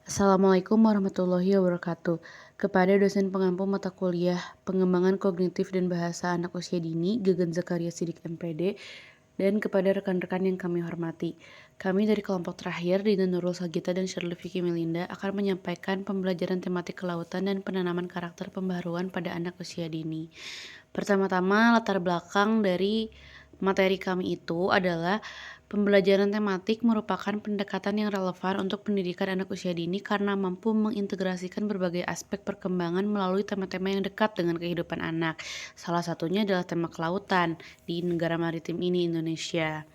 Assalamualaikum warahmatullahi wabarakatuh. Kepada dosen pengampu mata kuliah Pengembangan Kognitif dan Bahasa Anak Usia Dini, Gegen Zakaria Sidik MPD, dan kepada rekan-rekan yang kami hormati. Kami dari kelompok terakhir, Dina Nurul Sagita dan Shirley Vicky Melinda, akan menyampaikan pembelajaran tematik kelautan dan penanaman karakter pembaharuan pada anak usia dini. Pertama-tama, latar belakang dari materi kami itu adalah pembelajaran tematik merupakan pendekatan yang relevan untuk pendidikan anak usia dini karena mampu mengintegrasikan berbagai aspek perkembangan melalui tema-tema yang dekat dengan kehidupan anak. Salah satunya adalah tema kelautan di negara maritim ini, Indonesia.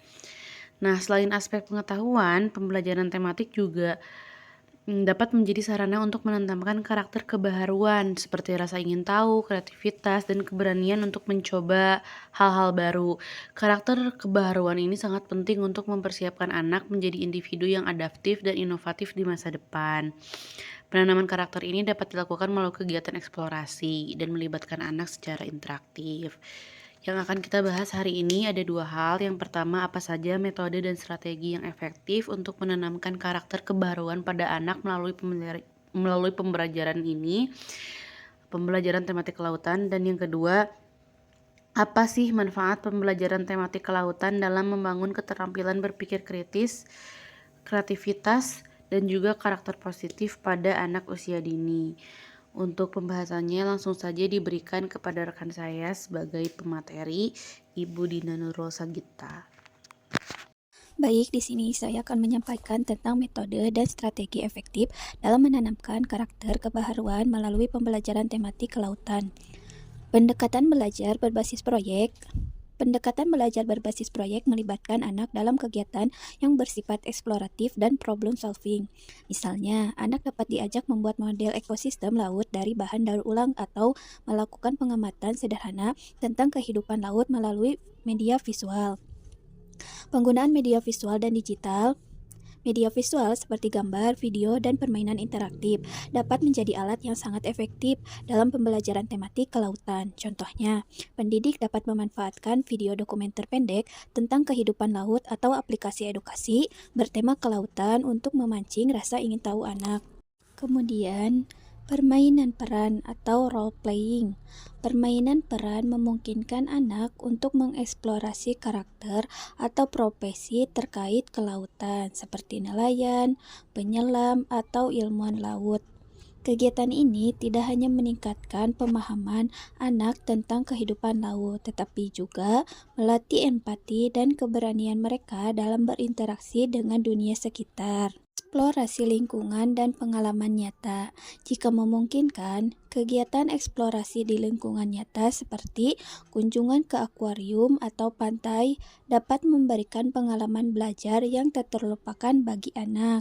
Nah, selain aspek pengetahuan, pembelajaran tematik juga dapat menjadi sarana untuk menanamkan karakter kebaharuan seperti rasa ingin tahu, kreativitas, dan keberanian untuk mencoba hal-hal baru. Karakter kebaharuan ini sangat penting untuk mempersiapkan anak menjadi individu yang adaptif dan inovatif di masa depan. Penanaman karakter ini dapat dilakukan melalui kegiatan eksplorasi dan melibatkan anak secara interaktif. Yang akan kita bahas hari ini ada dua hal. Yang pertama, apa saja metode dan strategi yang efektif untuk menanamkan karakter kebaruan pada anak melalui pembelajaran ini, pembelajaran tematik kelautan. Dan yang kedua, apa sih manfaat pembelajaran tematik kelautan dalam membangun keterampilan berpikir kritis, kreativitas, dan juga karakter positif pada anak usia dini. Untuk pembahasannya langsung saja diberikan kepada rekan saya sebagai pemateri, Ibu Dina Nurul Sagita. Baik, di sini saya akan menyampaikan tentang metode dan strategi efektif dalam menanamkan karakter kebaharuan melalui pembelajaran tematik kelautan. Pendekatan belajar berbasis proyek melibatkan anak dalam kegiatan yang bersifat eksploratif dan problem solving. Misalnya, anak dapat diajak membuat model ekosistem laut dari bahan daur ulang atau melakukan pengamatan sederhana tentang kehidupan laut melalui media visual. Penggunaan media visual dan digital. Media visual seperti gambar, video, dan permainan interaktif dapat menjadi alat yang sangat efektif dalam pembelajaran tematik kelautan. Contohnya, pendidik dapat memanfaatkan video dokumenter pendek tentang kehidupan laut atau aplikasi edukasi bertema kelautan untuk memancing rasa ingin tahu anak. Kemudian, permainan peran atau role-playing. Permainan peran memungkinkan anak untuk mengeksplorasi karakter atau profesi terkait kelautan, seperti nelayan, penyelam, atau ilmuwan laut. Kegiatan ini tidak hanya meningkatkan pemahaman anak tentang kehidupan laut, tetapi juga melatih empati dan keberanian mereka dalam berinteraksi dengan dunia sekitar. Eksplorasi lingkungan dan pengalaman nyata. Jika memungkinkan, kegiatan eksplorasi di lingkungan nyata seperti kunjungan ke akuarium atau pantai dapat memberikan pengalaman belajar yang tak terlupakan bagi anak.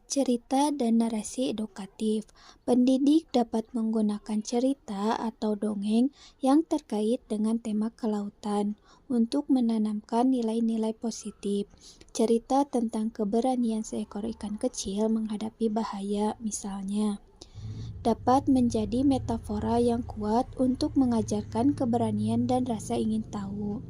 Cerita dan narasi edukatif. Pendidik dapat menggunakan cerita atau dongeng yang terkait dengan tema kelautan untuk menanamkan nilai-nilai positif. Cerita tentang keberanian seekor ikan kecil menghadapi bahaya, misalnya, dapat menjadi metafora yang kuat untuk mengajarkan keberanian dan rasa ingin tahu.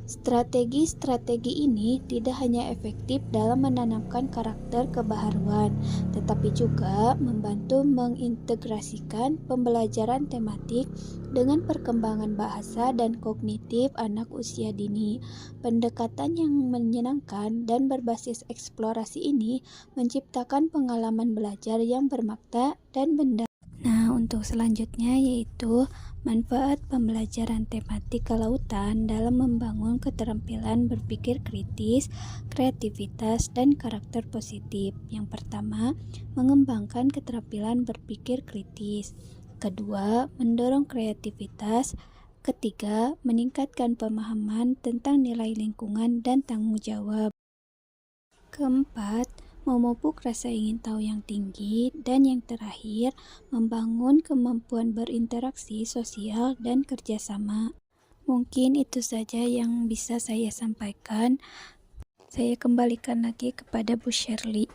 Strategi-strategi ini tidak hanya efektif dalam menanamkan karakter kebaharuan, tetapi juga membantu mengintegrasikan pembelajaran tematik dengan perkembangan bahasa dan kognitif anak usia dini. Pendekatan yang menyenangkan dan berbasis eksplorasi ini menciptakan pengalaman belajar yang bermakna dan benda. Nah, untuk selanjutnya yaitu manfaat pembelajaran tematik kelautan dalam membangun keterampilan berpikir kritis, kreativitas, dan karakter positif. Yang pertama, mengembangkan keterampilan berpikir kritis. Kedua, mendorong kreativitas. Ketiga, meningkatkan pemahaman tentang nilai lingkungan dan tanggung jawab. Keempat, memupuk rasa ingin tahu yang tinggi. Dan yang terakhir, membangun kemampuan berinteraksi sosial dan kerjasama. Mungkin itu saja yang bisa saya sampaikan. Saya kembalikan lagi kepada Bu Shirley.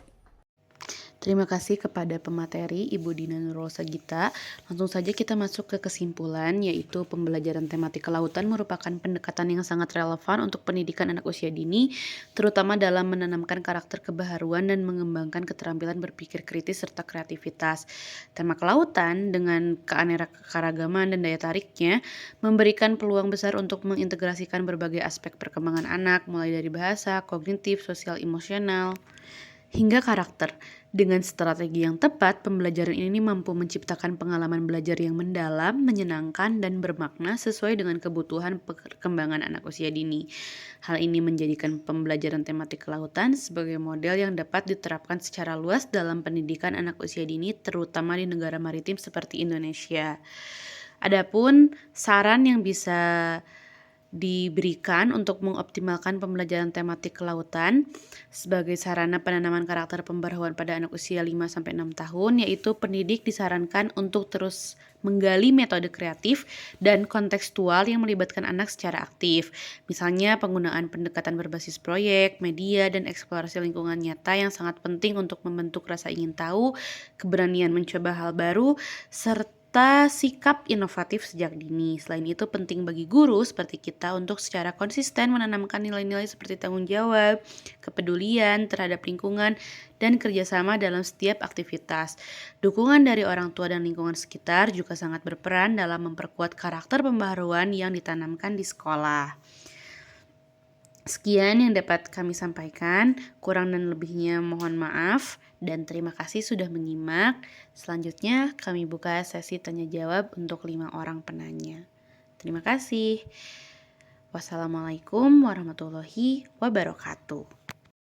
Terima kasih kepada pemateri Ibu Dina Nurul Sagita. Langsung saja kita masuk ke kesimpulan, yaitu pembelajaran tematik kelautan merupakan pendekatan yang sangat relevan untuk pendidikan anak usia dini, terutama dalam menanamkan karakter kebaharuan dan mengembangkan keterampilan berpikir kritis serta kreativitas. Tema kelautan dengan keanekaragaman dan daya tariknya memberikan peluang besar untuk mengintegrasikan berbagai aspek perkembangan anak, mulai dari bahasa, kognitif, sosial, emosional, hingga karakter. Dengan strategi yang tepat, pembelajaran ini mampu menciptakan pengalaman belajar yang mendalam, menyenangkan, dan bermakna sesuai dengan kebutuhan perkembangan anak usia dini. Hal ini menjadikan pembelajaran tematik kelautan sebagai model yang dapat diterapkan secara luas dalam pendidikan anak usia dini, terutama di negara maritim seperti Indonesia. Adapun saran yang bisa diberikan untuk mengoptimalkan pembelajaran tematik kelautan sebagai sarana penanaman karakter pembaharuan pada anak usia 5-6 tahun, yaitu pendidik disarankan untuk terus menggali metode kreatif dan kontekstual yang melibatkan anak secara aktif. Misalnya penggunaan pendekatan berbasis proyek, media, dan eksplorasi lingkungan nyata yang sangat penting untuk membentuk rasa ingin tahu, keberanian mencoba hal baru, serta sikap inovatif sejak dini. Selain itu penting bagi guru seperti kita untuk secara konsisten menanamkan nilai-nilai seperti tanggung jawab, kepedulian terhadap lingkungan, dan kerjasama dalam setiap aktivitas. Dukungan dari orang tua dan lingkungan sekitar juga sangat berperan dalam memperkuat karakter pembaharuan yang ditanamkan di sekolah. Sekian yang dapat kami sampaikan, kurang dan lebihnya mohon maaf, dan terima kasih sudah menyimak. Selanjutnya kami buka sesi tanya jawab untuk 5 orang penanya. Terima kasih. Wassalamualaikum warahmatullahi wabarakatuh.